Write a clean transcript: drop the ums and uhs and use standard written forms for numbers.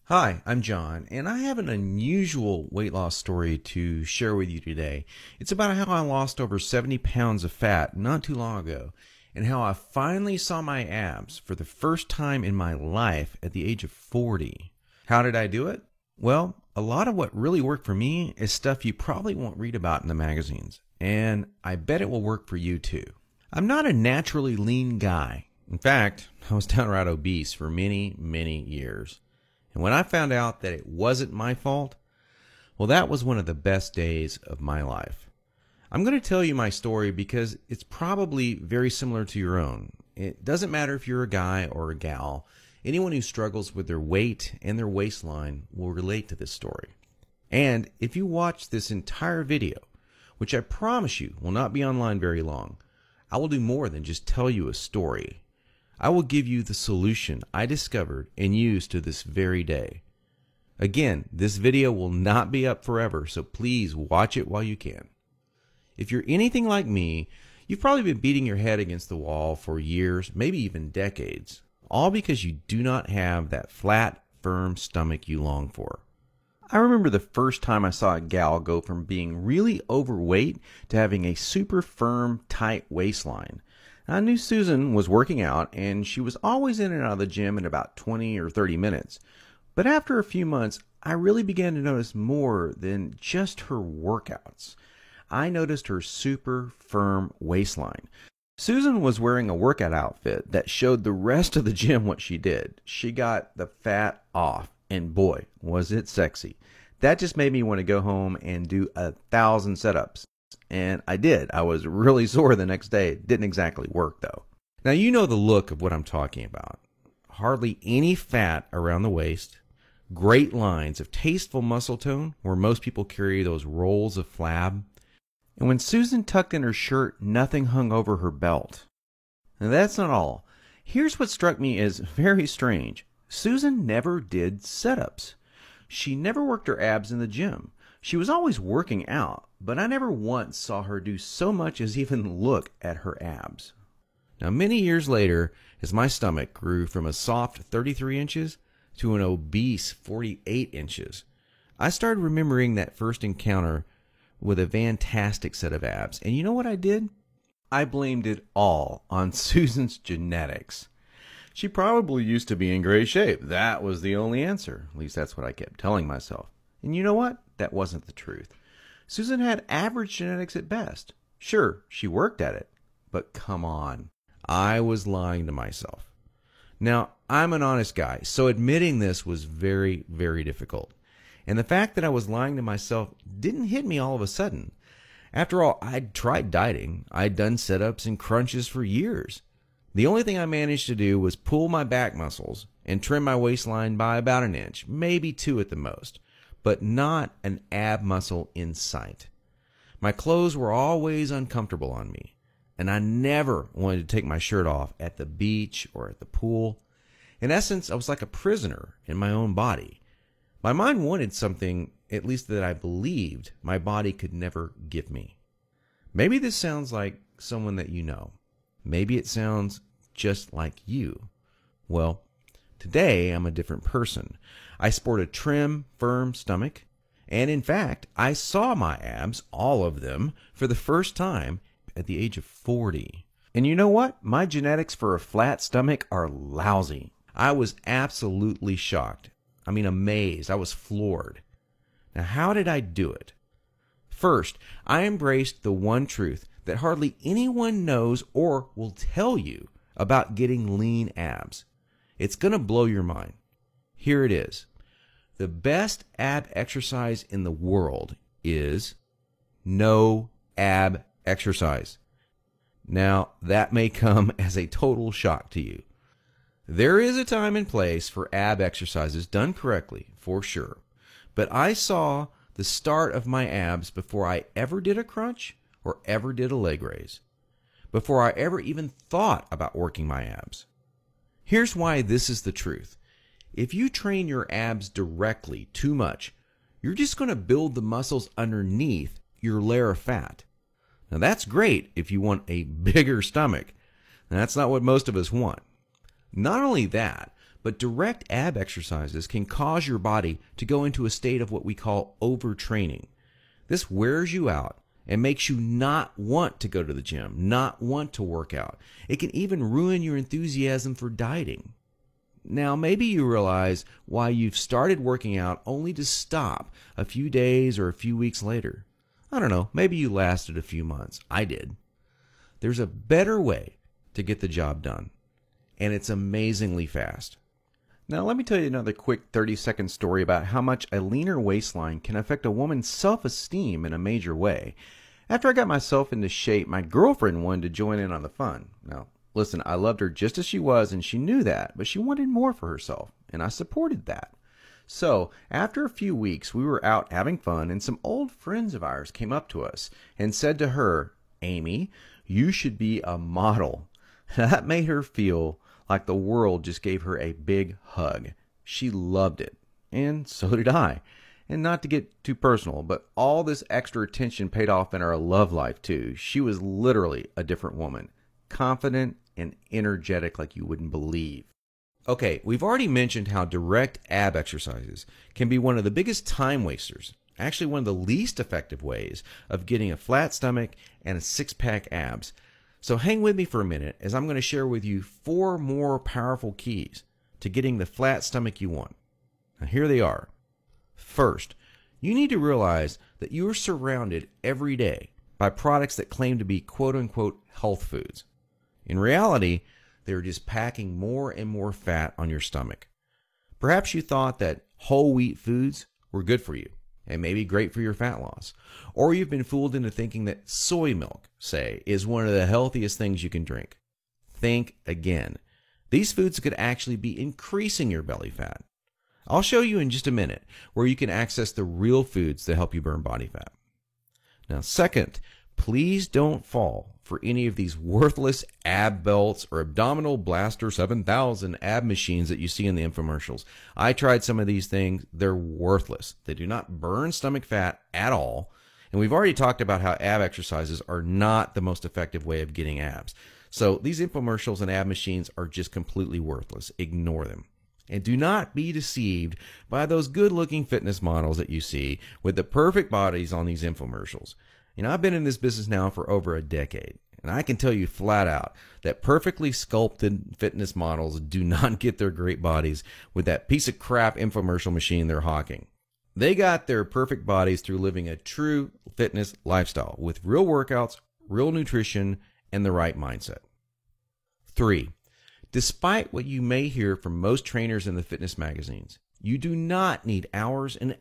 Hi, I'm John, and I have an unusual weight loss story to share with you today. It's about how I lost over 70 pounds of fat not too long ago, and how I finally saw my abs for the first time in my life at the age of 40. How did I do it? Well, a lot of what really worked for me is stuff you probably won't read about in the magazines, and I bet it will work for you too. I'm not a naturally lean guy. In fact, I was downright obese for many, many years. And when I found out that it wasn't my fault, well, that was one of the best days of my life. I'm going to tell you my story because it's probably very similar to your own. It doesn't matter if you're a guy or a gal. Anyone who struggles with their weight and their waistline will relate to this story. And if you watch this entire video, which I promise you will not be online very long, I will do more than just tell you a story. I will give you the solution I discovered and use to this very day. Again, this video will not be up forever, so please watch it while you can. If you're anything like me, you've probably been beating your head against the wall for years, maybe even decades, all because you do not have that flat, firm stomach you long for. I remember the first time I saw a gal go from being really overweight to having a super firm, tight waistline. I knew Susan was working out, and she was always in and out of the gym in about 20 or 30 minutes. But after a few months, I really began to notice more than just her workouts. I noticed her super firm waistline. Susan was wearing a workout outfit that showed the rest of the gym what she did. She got the fat off, and boy, was it sexy. That just made me want to go home and do 1,000 setups. And I did. I was really sore the next day. It didn't exactly work, though. Now, you know the look of what I'm talking about. Hardly any fat around the waist. Great lines of tasteful muscle tone where most people carry those rolls of flab. And when Susan tucked in her shirt, nothing hung over her belt. Now, that's not all. Here's what struck me as very strange. Susan never did setups. She never worked her abs in the gym. She was always working out, but I never once saw her do so much as even look at her abs. Now, many years later, as my stomach grew from a soft 33 inches to an obese 48 inches, I started remembering that first encounter with a fantastic set of abs. And you know what I did? I blamed it all on Susan's genetics. She probably used to be in great shape. That was the only answer. At least that's what I kept telling myself. And you know what? That wasn't the truth. Susan had average genetics at best. Sure, she worked at it, but come on. I was lying to myself. Now, I'm an honest guy, so admitting this was very, very difficult. And the fact that I was lying to myself didn't hit me all of a sudden. After all, I'd tried dieting. I'd done sit-ups and crunches for years. The only thing I managed to do was pull my back muscles and trim my waistline by about an inch, maybe 2 at the most, but not an ab muscle in sight. My clothes were always uncomfortable on me, and I never wanted to take my shirt off at the beach or at the pool. In essence, I was like a prisoner in my own body. My mind wanted something, at least that I believed, my body could never give me. Maybe this sounds like someone that you know. Maybe it sounds just like you. Well, today I'm a different person. I sport a trim, firm stomach, and in fact, I saw my abs, all of them, for the first time at the age of 40. And you know what? My genetics for a flat stomach are lousy. I was absolutely shocked. I mean, amazed. I was floored. Now, how did I do it? First, I embraced the one truth that hardly anyone knows or will tell you about getting lean abs. It's going to blow your mind. Here it is. The best ab exercise in the world is no ab exercise. Now, that may come as a total shock to you. There is a time and place for ab exercises done correctly, for sure. But I saw the start of my abs before I ever did a crunch or ever did a leg raise, before I ever even thought about working my abs. Here's why this is the truth. If you train your abs directly too much, you're just going to build the muscles underneath your layer of fat. Now that's great if you want a bigger stomach. That's not what most of us want. Not only that, but direct ab exercises can cause your body to go into a state of what we call overtraining. This wears you out and makes you not want to go to the gym, not want to work out. It can even ruin your enthusiasm for dieting. Now, maybe you realize why you've started working out only to stop a few days or a few weeks later. I don't know, maybe you lasted a few months. I did. There's a better way to get the job done, and it's amazingly fast. Now, let me tell you another quick 30-second story about how much a leaner waistline can affect a woman's self-esteem in a major way. After I got myself into shape, my girlfriend wanted to join in on the fun. Now, listen, I loved her just as she was, and she knew that, but she wanted more for herself, and I supported that. So, after a few weeks, we were out having fun, and some old friends of ours came up to us and said to her, "Amy, you should be a model." That made her feel like the world just gave her a big hug. She loved it, and so did I. And not to get too personal, but all this extra attention paid off in our love life too. She was literally a different woman, confident and energetic like you wouldn't believe. Okay, we've already mentioned how direct ab exercises can be one of the biggest time wasters, actually one of the least effective ways of getting a flat stomach and a six-pack abs. So hang with me for a minute as I'm going to share with you 4 more powerful keys to getting the flat stomach you want. Now here they are. First, you need to realize that you are surrounded every day by products that claim to be quote-unquote health foods. In reality, they're just packing more and more fat on your stomach. Perhaps you thought that whole wheat foods were good for you and maybe great for your fat loss. Or you've been fooled into thinking that soy milk, say, is one of the healthiest things you can drink. Think again. These foods could actually be increasing your belly fat. I'll show you in just a minute where you can access the real foods that help you burn body fat. Now, second, please don't fall for any of these worthless ab belts or abdominal blaster 7000 ab machines that you see in the infomercials. I tried some of these things. They're worthless. They do not burn stomach fat at all. And we've already talked about how ab exercises are not the most effective way of getting abs. So these infomercials and ab machines are just completely worthless. Ignore them. And do not be deceived by those good-looking fitness models that you see with the perfect bodies on these infomercials. You know, I've been in this business now for over a decade, and I can tell you flat out that perfectly sculpted fitness models do not get their great bodies with that piece of crap infomercial machine they're hawking. They got their perfect bodies through living a true fitness lifestyle with real workouts, real nutrition, and the right mindset. 3. Despite what you may hear from most trainers in the fitness magazines, you do not need hours and